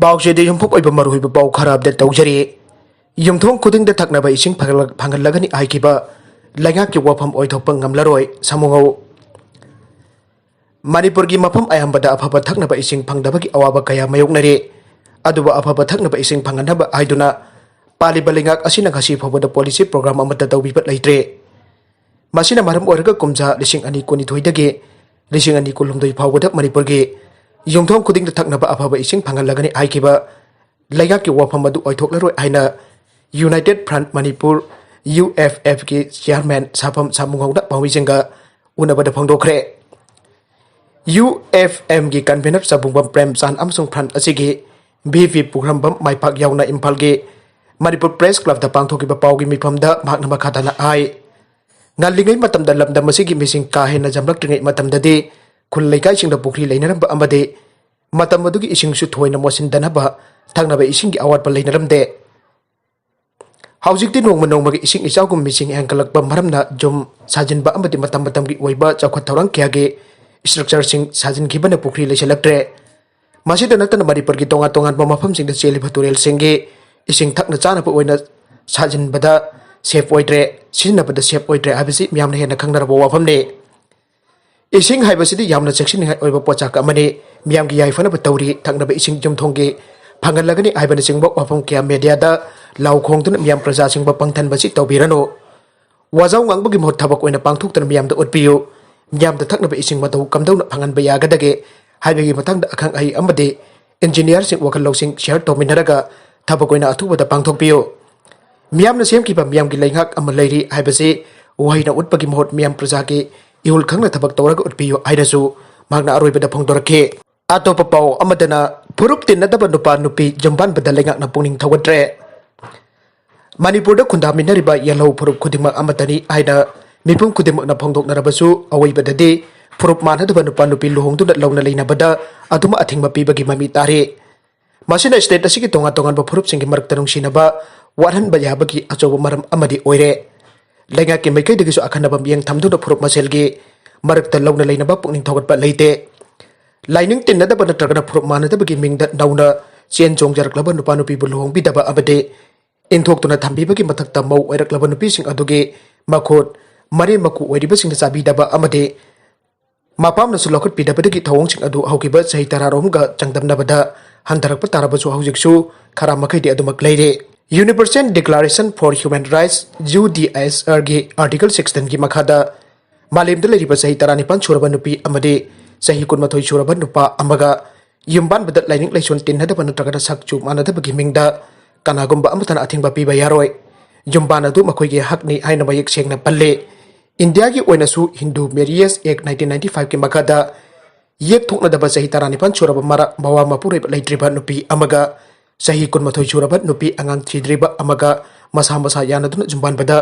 पाउसेदे युमफुक ओइबा मरुहिबा पाउ खरा update तौजरी युमथोंग खुदिंग the थकनबा इसिंग फंगलगनी आइकिबा लैंगाक की वाफम ओइथोकपा ngamlaroi सामुंगौ मणिपुर की मफम अयंबदा अफबा थकनबा इसिंग फंगदबगी अवाबा कया मयोगनरे अदुबा अफबा थकनबा इसिंग फंगनबा आइदुना पालिबा लैंगाक असिना घसी फबदा पॉलिसी प्रोग्राम अमता तौबिबा लैत्रे मसिना मरम ओरगा कुमजा लिसिंग अनि कोनिथोइदगे लिसिंग अनि कुलुमदोइ फावदा मणिपुर की युमथोंग खुदिंग द थकनबा अफबा इसिंग फंगलगनी आइकिबा लैंगाक की वाफम अदु ओइथोकलरोइ हाइना यूनाइटेड फ्रंट मणिपुर UFF की चेयरमैन साफम सामुंगौदा पाविजंगा उनबदा फंगदोखरे UFM की कन्वेनर सबुंबम प्रेमचंद अमसुंग फ्रंट असिगी VP पुग्रमबम माइपाक यावना इम्फाल के मणिपुर प्रेस क्लब दा पांथोकिबा पाउगी मिफमदा भागना मखादाना आइ ngalingay matamda lamda masigi mising kahena jamlaktingay matamdadi khul lekai singda pukri leinaramba amade matam madugi ising su thoina mosindanaba thangnaba ising gi awat pa leinaramde haujikti nongma nongmagi ising ichawgum mising angkalakba maramna jom sajinba amadi matam matamgi oiba chawkhat thawrang kyage structure sing sajin khibana pukri leisalaktre masida natana manipur gi tonga tongan mafam singda cheliba turel singi ising thakna chana pa oina sajinbada safe ओइद्रे सिजनबदा safe ओइद्रे हाबिसि म्यामना हेना खंगनरबो वाफमने इसिंग हाइबसिदि यामना सेक्शनिंग ओइबा पोचाक अमने म्यामगी याइफनबा तौरी थंगनबा इसिंग जुमथोंगे फंगनलगनि हाइबना सिंगबो वाफम क्या मीडियादा लाउ खोंगदुन म्याम प्रजा सिंगबा पंगथनबसि तौबिरनो वाजाव ngangbagi mohot thabak oina pangthoktana म्यामदा उत्पियो म्यामदा थकनबा इसिंग मतौ कमदौना फंगनबा यागदगे हाइबगी मथंगदा अखंग आई अमदे इंजीनियर सिंग वखल लौसिंग शेयर तौमिनरगा थबक ओइना अथुबदा पांगथोकपियो मियाम सेम की मियाम की लेंगाक अम लेरी हाइबसे वहाइना उत्पगी महत मियाम प्रजा के इहुल खंगना थबक तौरग उत्पियो हाइनसु मागना अरोइबदा फंगदोरखे अतोप पाउ अमदना फुरुप तिन्नदब नुपा नुपी जंबान बदा लेंगाक ना पुनिंग थवद्रे मणिपुर खुंदामिनरिबा यलो फुरुप खुदिमा अमदनी हाइना मिपुम खुदिमा ना फंगदोकनरबसु अवइबददि फुरुप मानदब नुपा नुपी लुहोंगदुना लौना लेनाबदा अदुमा अथिंगबा पीबगी ममी तारे मसिना स्टेट असिगी तोंगा तोंगानबा फुरुप सिंगी मरकता नुंसिनबा वारहन बयाबगी अचौब मरम अमदी ओइरे लेंगा के मैकैदगिसु अखनबा मियंग थमदुना फुरुप मसेलगी मरकता लौना लेनबा पुनिंग थौगतबा लेते लाइनिंग तिन्नदबा नत्रगना फुरुप मानदबगी मिंगदा नौना चेन चोंगजरकलबा नुपा नुपी बुलुहोंगबिदबा अबदे इंथोक्तुना थंबीबगी मथक्ता मौ ओइरकलबा नुपीसिंग अदुगे मखोट मरे मकु ओइरिबसिंग चाबीदबा अमदे मापामनसु लौखटपिदबदगी थौंगसिंग अदु हौकिबा सही तरारोमगा चंगदमनबदा हंधरकपा तारबसु हौजिकसु खरा मखैदे अदुमक लेरे universal declaration for human rights UDSR की आर्टिकल 16 की मखादा मालेमदा लेरिबा सही 19 सुरबा नुपी अमदे सही 19 सुरबा नुपा अमगा युमबान बदत लाइनिंग लाइसोन तिन्नदबा नत्रगना सकचु मानदबगी मिंगदा कनागुंबा अमतना अथिंबा पीबा यारोय युमबान अदु मखोइगे हकनी हाइना मयेक सेंगना पल्ले इंडिया की ओइनसु हिंदू मैरियज एक्ट 1995 की मखादा येक थोकनदबा सही 19 सुरबा मरा मवा मपुरेब लैत्रिबा नुपी अमगा सही 19 सुरबा नुपी अंगांग थिद्रिबा अमगा मसा मसा यानदुना जुम्बानबदा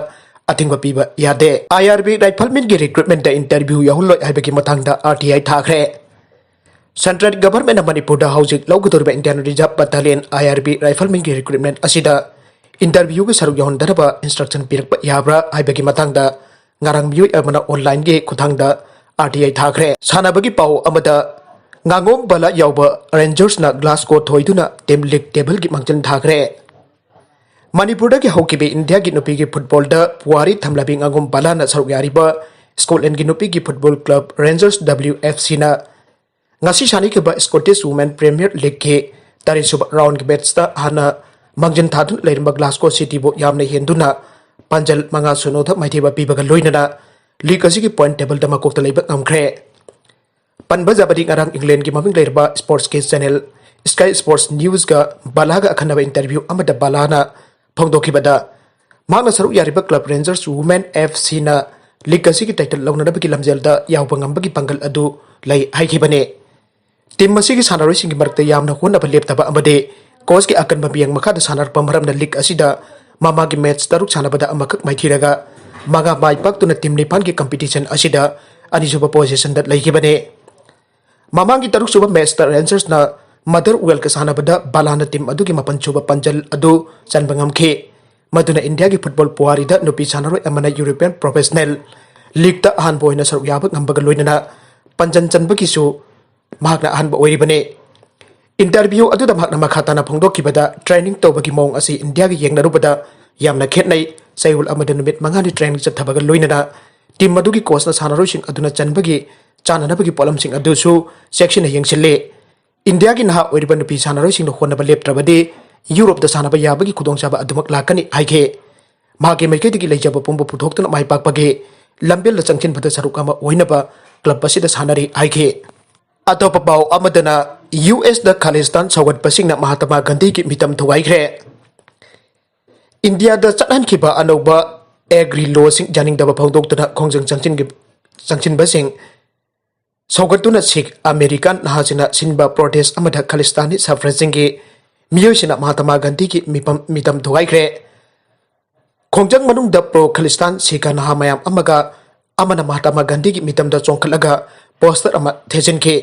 अथिंगबा पीबा यादे IRB राइफलमैन की रिक्रूटमेंट द इंटरव्यू याहुलोय हाइबगी मथांगदा RTI थाखरे सेंट्रल गवर्नमेंट मणिपुर हाउजिक लौगदोरबा Indian reserve battalion IRB rifleman की रिक्रूटमेंट असिदा इंटरव्यू के सरुक याहुंदरबा इंस्ट्रक्शन पिरकबा याब्रा हाइबगी मथांगदा ngarang miui amana online ge खुथांगदा RTI थाखरे सानाबगी पाउ अमदा nganगोम बला यावबा रेंजर्स ना ग्लास को थोइदुना टीम लीग टेबल की मंगचन थाखरे मणिपुर के हौकिबे इंडिया की नुपी की फुटबॉल द पुआरी थमलाबी nganगोम बला ना सरुक यारिबा स्कॉटलैंड की नुपी की फुटबॉल क्लब रेंजर्स WFC ना ngasi sani ke ba Scottish Women Premier League ke tari sub round ke match ta hana mangjin thadun leirba Glasgow City bo yamna henduna panjal manga suno tha maithiba pibaga loinana league asi ki point table da makok ta leiba ngamkhre panba jabadi ngarang England ki maming leirba sports case channel Sky Sports News ga balaga akhanaba interview amada balana phongdokhibada magna saru yariba club Rangers Women FC na league asi ki title launa da bagi lamjel da yawba ngambagi pangal adu lai haikibane team मसी की सानारोई सिंगी मरकते यामना होनबा लेपतबा अमदे coach के अकन मबियंग मखादा सानारपा मरमना league असिदा मामा की match तरुक सानबदा अमखक माइथिरगा मागा माइपाक्तुना team निपान की competition असिदा अनिसुबा position दा लैगिबने मामा की तरुक सुबा मैच ता रेंजर्स ना मदर वेल के सानबदा बालाना टीम अदु की मपन सुबा पंजल अदु चनबंगमखे मदुना इंडिया की फुटबॉल पुआरी दा नुपी सानारोई अमना यूरोपियन प्रोफेशनल लीग ता हान बोइना सरुक याबक ngambag लोइना पंजन चनबकीसु महाकना अहनब ओइरिबने इंटरव्यू अदुदा महकना मखाताना फोंदोकिबदा ट्रेनिंग तौबगी मौंग असी इंडिया की येंगनरुबदा यामना खेतनै सैहुल अमदन नुमित मंगानी ट्रेनिंग चथबगा लोइनना टीम मदुगी कोचना सानारोसिंग अदुना चनबगी चाननबगी पोलमसिंग अदुसु सेक्शन येंगसिले इंडिया की नहा ओइरिबा नुपी सानारोसिंग होनबा लेप्ट्रबदि यूरोप दा सानाबा याबगी खुदोंचाबा अदुमक लाकनी हाइखे मागे मैकेदगी लेजबा पुंबु पुथोक्तना माइपाकपगे लंबेल चंगचिन बदा सरुक अमा ओइनबा क्लब असिदा सानारी हाइखे अतोप पाव अमदना यूएस द खालिस्तान सौगटपसिंगना महात्मा गांधी की मितम थुवाइख्रे इंडिया द चटहनखिबा अनौबा एग्री लॉसिंग जानिंगदबा फौदोक्तना खोंजंग चंगचिनबसिंग सौगटुना सिख अमेरिकन नहासिना सिनबा प्रोटेस्ट अमदा खालिस्तानी सफ्रेजिंगी मियोसिना महात्मा गांधी की मितम थुवाइख्रे खोंजंग मनुंगदा प्रो खालिस्तान सिखा नहा मयाम अमगा अमना महात्मा गांधी की मितम द चोंखलगा पोस्टर अमा थेजिनखे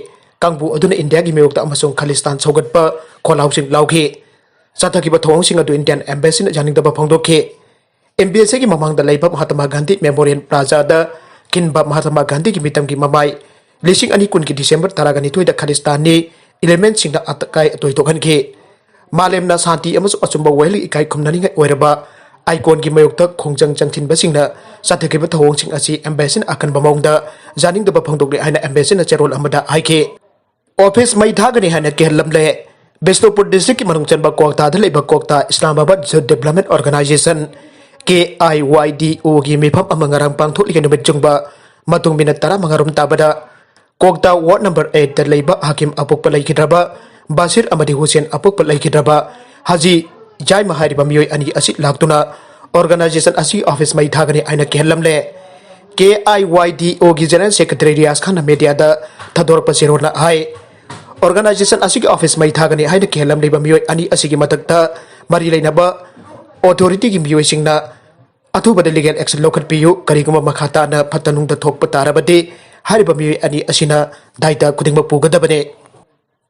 कांगबु अदुना इंडिया की मेयोक्ता अमसोंग खालिस्तान सौगटपा खोलाउसिंग लाउखे चाथकिबा थोंगसिंग अदु इंडियन एम्बेसी न जानिंगदबा फोंदोखे एम्बेसी की ममांगदा लैबा महात्मा गांधी मेमोरियल प्लाजा दा किनबा महात्मा गांधी की मितम की ममाई लिसिंग अनि कुन की डिसेंबर तरागनी तोइदा खालिस्तानी एलिमेंट सिंग दा अतकाय तोइतोगनखे मालेमना शांति अमसु अचुंबा वेली इकाई खुमनानिंग ओइरबा आइकॉन की मयोक्ता खोंजंग चंगचिनबसिंगना चाथकिबा थोंगसिंग असी एम्बेसी अकन बमौंगदा जानिंगदबा फोंदोगले हाइना एम्बेसी न चेरोल अमदा हाइखे ऑफिस मई थागनी है कहलमले बिष्णुपुर डिस्ट्रिक्ट की मनुंग चनबा कोकता कोकता Islamabad youth development organisation KIYDO की मिफम अमंगरंग पांगथोली नुमित चुंगबा मतुंग मिनट 15 ताबदा कोकता वार्ड नंबर 8 दा लेबा हाकिम अपोकपा लैखिद्रबा बासिर अमदी हुसैन अपोकपा लैखिद्रबा हाजी जाय महारिबा मियोय अनि असि लाक्तुना ऑर्गेनाइजेशन असि ऑफिस मई थागनी आइना कहलमले KIYDO की जनरल सेक्रेटरी रियाज खान मीडिया दा थदोरपा सिरोना हाय ऑर्गेनाइजेशन असि ऑफिस मई थागनी हाइना कहलम लेबा मियोय अनि असि की मतकता मरी लेनबा ऑथोरिटी की मियोय सिंगना अथुबद लीगल एक्शन लोखत पियु करिगुमा मखाता न फतनुंग द थोकप तारबदे हारिबा मियोय अनि असिना दायता खुदिंग पुगदबने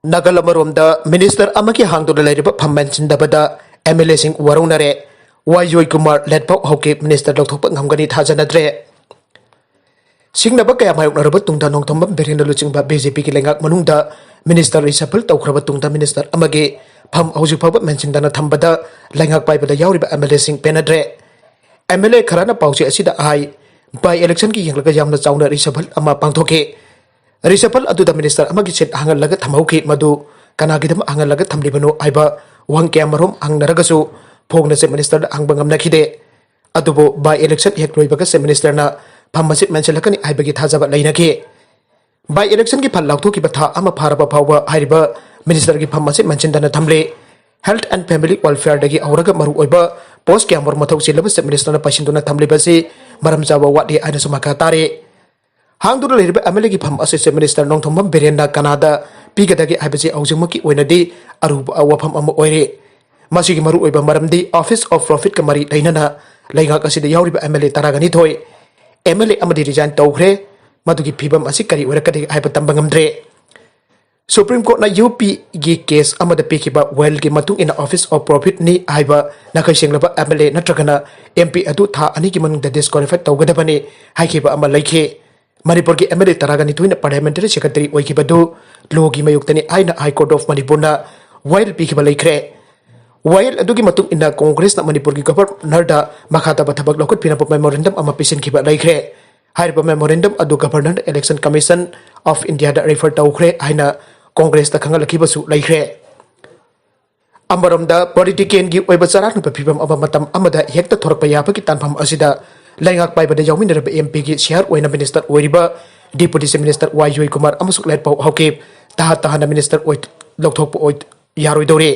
नगल अमरोम द मिनिस्टर अमकी हांगदो लेरिबा फममेंसिनदबदा MLA सिंग वरुनरे वाइजोय कुमार लेटपा हौके मिनिस्टर लौथोप ngамगनी थाजनद्रे सिंगनबा कया मायोगनरबा तुंगदा नोंथोंबम बेरेंदा लुचिंगबा BJP की लेंगाक मनुंगदा मिनिस्टर रिसफल तौखरबा तुंगदा मिनिस्टर अमगे फम हौजिफाबा मेंसिंदना थंबदा लेंगाक पाइबदा यावरिबा MLA Singh पेनद्रे MLA खराना पाउचे असिदा high by election की यंगलगा यामना चाउना रिसफल अमा पांथोके रिसफल अदुदा मिनिस्टर अमगी सेट हांगलगा थमौके मदु कनागिदम हांगलगा थमलिबनो आइबा वंग क्यामरोम हांगनरगसु फोगना से मिनिस्टर हांगबंगमनखिदे अदुबो बाय इलेक्शन हेक लोइबगा से मिनिस्टरना फमसित मेंसलकनी आइबगी थाजबा लैनखे बाय इलेक्शन की फल लाउथोकी बथा अमा फारबा फावबा हारिबा मिनिस्टर की फमसित मेंसिनदना थमले health and family welfare दगी औरगा Maru ओइबा post क्यामर मथौ सिलबा से मिनिस्टरना पसिनदुना थमलेबसे मरम जाबा वादे आइना सुमाका तारे हांगदुर लेरिबा MLA की फम असे मिनिस्टर नोंथोंबम बेरेंदा कनादा पीगदगी आइबसे औजमकी ओइनदी अरुबा वफम अमा ओइरे मसिगी मरु ओइबा मरमदी ऑफिस ऑफ प्रॉफिट का मरी लैनना लैंगाक असिदा यावरिबा MLA तरागनी थोय MLA अमदी रिजाइन तौख्रे मदुगी फिबम असि करी ओरकदे हाइबा तंबंगमद्रे सुप्रीम कोर्ट ना UP की केस अमदा पेखिबा वेल की मतुंग इन ऑफिस ऑफ प्रॉफिट नि हाइबा नखै सेंगलबा MLA नत्रगना MP अदु था अनि की मनुंग डिस्क्वालिफाइड तौगदबने हाइखिबा अमा लैखे मणिपुर की MLA तरागनी थुइन पार्लियामेंटरी सेक्रेटरी ओइखिबदु लोगी मयुक्तनि आइना हाई कोर्ट ऑफ मणिपुर ना वेल पीखिबा लैख्रे वायल अदुगी मतुंग इना कांग्रेस ना मणिपुर की गवर्नर दा मखाता बथबक लौखत पिनाप मेमोरेंडम अमा पिसिनखिबा लैख्रे हाइबा मेमोरेंडम अदु governor election commission of India दा रेफर तौख्रे हाइना कांग्रेस दा खंगलखिबसु लैख्रे अमरमदा पॉलिटिशियन की ओइबा चरानु फिबम अबा मतम अमदा हेक्ता थोरकपा याबकी तानफम असिदा लैंगाक पाइबदा याउमिनरबा MP की शेयर ओइना मिनिस्टर ओइरिबा deputy chief minister Y Joy Kumar अमसुक लेटपाउ हौके ताहा मिनिस्टर ओइ लौथोकपा ओइ यारोइदोरे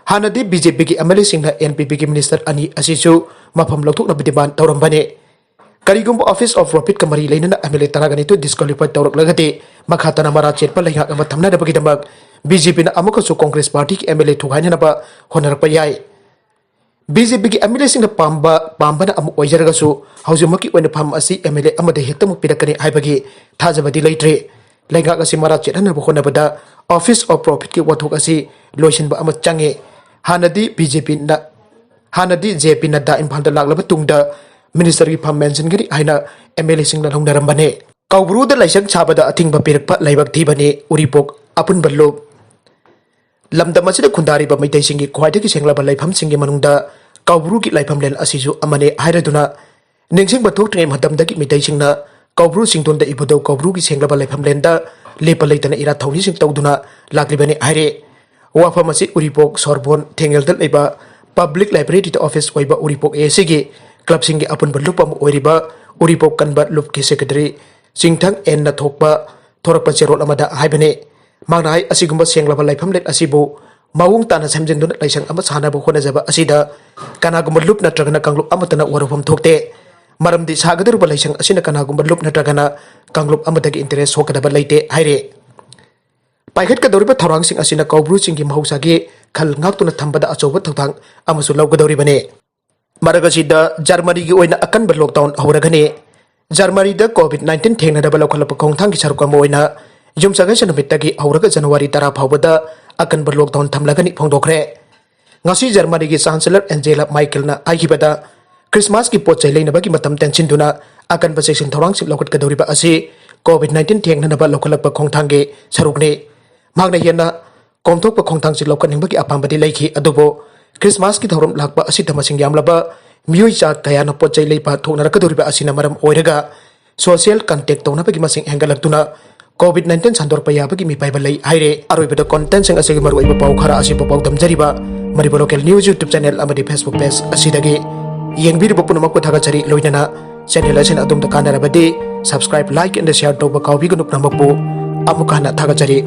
हानदी BJP की MLA सिंह NPP की मिनिस्टर अनि असिसु मफम लौथोकना डिमांड तौरंबने करिगुंबा ऑफिस ऑफ प्रॉफिट का मरी लैनना MLA तरागनी तो डिस्क्वालिफाइड तौरकलगते मखातना मरा चेटपा लैंगाक अमा थमनादबगीदमक BJP ना अमुकसु कांग्रेस पार्टी की MLA थुगाइननबा होनरकपा याय BJP की MLA सिंह पांबना अमु ओइजरगसु हौजुमकी ओइना फम असि MLA अमदे हेक्तमुक पिरकनी हाइबगी थाजबदी लैत्रे लैंगाक असि मरा चेटहनबा होनबदा ऑफिस ऑफ प्रॉफिट की वथोक असि लोइसनबा अमा चंगे हानदी JP नड्डा इम्फाल लाक्लब तुंगदा मिनिस्टर की फम मेंशनगरी हाइना MLA Singh लौनरंबने कौब्रूद लाइसंग छाबदा अथिंगबा पिरकपा लैबक थीबने Uripok अपुनबल्लो lamdam asida khundariba maitai khwaidagi senglaba laifamsingi manungda kaubru ki laifamlen asisu amane hairaduna ningsing bathok tngai matamdagi maitai singna kaubru singtonda ibudo kaubru ki senglaba laifamlenda lepa leitana ira thawni sing tawduna laklibani haire wafam asi uripok sorbon thengeldal leba public library to office oiba uripok esigi club singi apun balupam oiriba uripok kanba lup ki secretary singthang en na thokpa thorakpa cherol amada haibane mangnai asigumba senglaba laifamlet asibu mawung tana samjenduna laisang ama sanaba khonajaba asida kanagumba lup natragana kanglup amatana warofam thokte maramdi sagadaruba laisang asina kanagumba lup natragana kanglup amadagi interest hokadaba leite haire paikhat ka doriba thorang sing asina kaubru singi mahusagi khal ngaktuna thambada achoba thotang amasu lawgadori bane maragasi da Germany gi oina akan ber lockdown hawragane Germany da COVID-19 thengna da balokhalapa khongthang gi sarukam oina yumsaga sanabitagi hawraga January 10 phawbada akan ber lockdown thamlagani phongdokre ngasi Germany gi chancellor Angela Merkel na aihibada Christmas ki pot chai leina bagi matam tension duna akan basection thorang sip lokat ka doriba asi COVID-19 thengna da balokhalapa khongthang gi sarukne magna hiana komthok pa khongthang si lokan ningbagi apambadi leikhi adubo Christmas ki thorom lakpa asita masing yamlaba mioi cha kaya na pot chai leipa thokna rakadoriba asina maram oiraga social contact tona bagi masing hengalakuna COVID-19 sandor pa yabagi mi paiba lei haire aroibada content sing asigi maru iba pau khara asi pau damjariba mariba local news YouTube channel amadi Facebook page asidagi yengbiri punamak ko thagachari loinana channel asin adum ta kanarabadi subscribe like and share to ba kawbi gunuk namakbu amukana thagachari